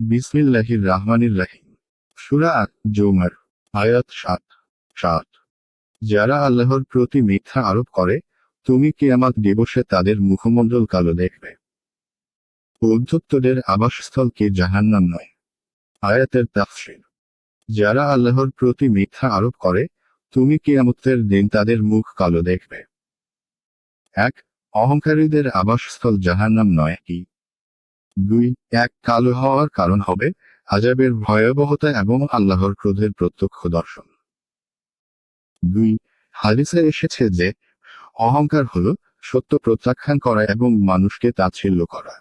বিসমিল্লাহির রাহমানির রাহিম। সূরা আত-জুমার, আয়াত ৭। যারা আল্লাহর প্রতি মিথ্যা আরোপ করে, তুমি কিয়ামত দিবসে তাদের মুখমণ্ডল কালো দেখবে। উদ্ধতদের আবাসস্থল কি জাহান্নাম নয়? আয়াতের তাফসীর। যারা আল্লাহর প্রতি মিথ্যা আরোপ করে, তুমি কিয়ামতের দিন তাদের মুখ কালো দেখবে। ১. অহংকারীদের আবাসস্থল জাহান্নাম নয় কি? ২. কালো হওয়ার কারণ হবে আযাবের ভয়াবহতা এবং আল্লাহর ক্রোধের প্রত্যক্ষ দর্শন। ২. হাদিসে এসেছে যে, অহংকার হলো সত্য প্রত্যাখ্যান করা এবং মানুষকে তাচ্ছিল্য করা।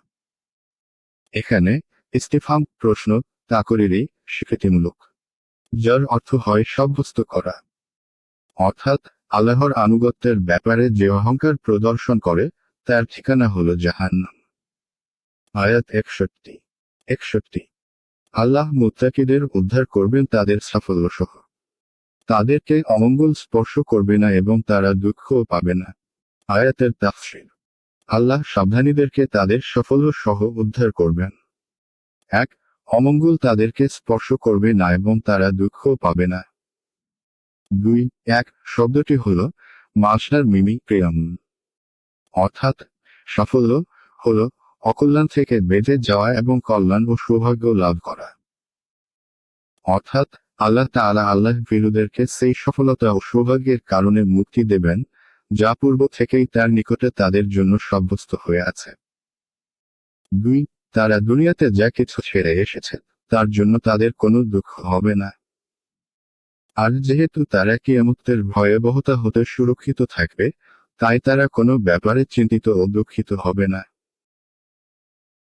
এখানে ইস্তিফহাম প্রশ্ন তাকরীরি স্বীকৃতিমূলক, যার অর্থ হয় সাব্যস্ত করা। অর্থাৎ আল্লাহর আনুগত্যের ব্যাপারে যে অহংকার প্রদর্শন করে, তার ঠিকানা হলো জাহান্নাম। আয়াত 61। আল্লাহ মুত্তাকিদের উদ্ধার করবেন তাদের সাফল্য সহ। তাদেরকে অমঙ্গল স্পর্শ করবে না এবং তারা দুঃখও পাবে না। আয়াতের তাফসীর। আল্লাহ সাবধানীদেরকে তাদের সাফল্য সহ উদ্ধার করবেন। ১. অমঙ্গল তাদেরকে স্পর্শ করবে না এবং তারা দুঃখও পাবে না। ২. শব্দটি হল মাসদার মিমি ক্রিয়াম, অর্থাৎ সাফল্য হল অকল্যাণ থেকে বেঁচে যাওয়া এবং কল্যাণ ও সৌভাগ্য লাভ করা। অর্থাৎ আল্লাহ তাআলা আল্লাহ ভীরুদেরকে সেই সফলতা ও সৌভাগ্যের কারণে মুক্তি দেবেন, যা পূর্ব থেকেই তার নিকটে তাদের জন্য সাব্যস্ত হয়ে আছে। ২. তারা দুনিয়াতে যা কিছু ছেড়ে এসেছে, তার জন্য তাদের কোনো দুঃখ হবে না। আর যেহেতু তারা কিয়ামতের ভয়াবহতা হতে সুরক্ষিত থাকবে, তাই তারা কোনো ব্যাপারে চিন্তিত ও দুঃখিত হবে না।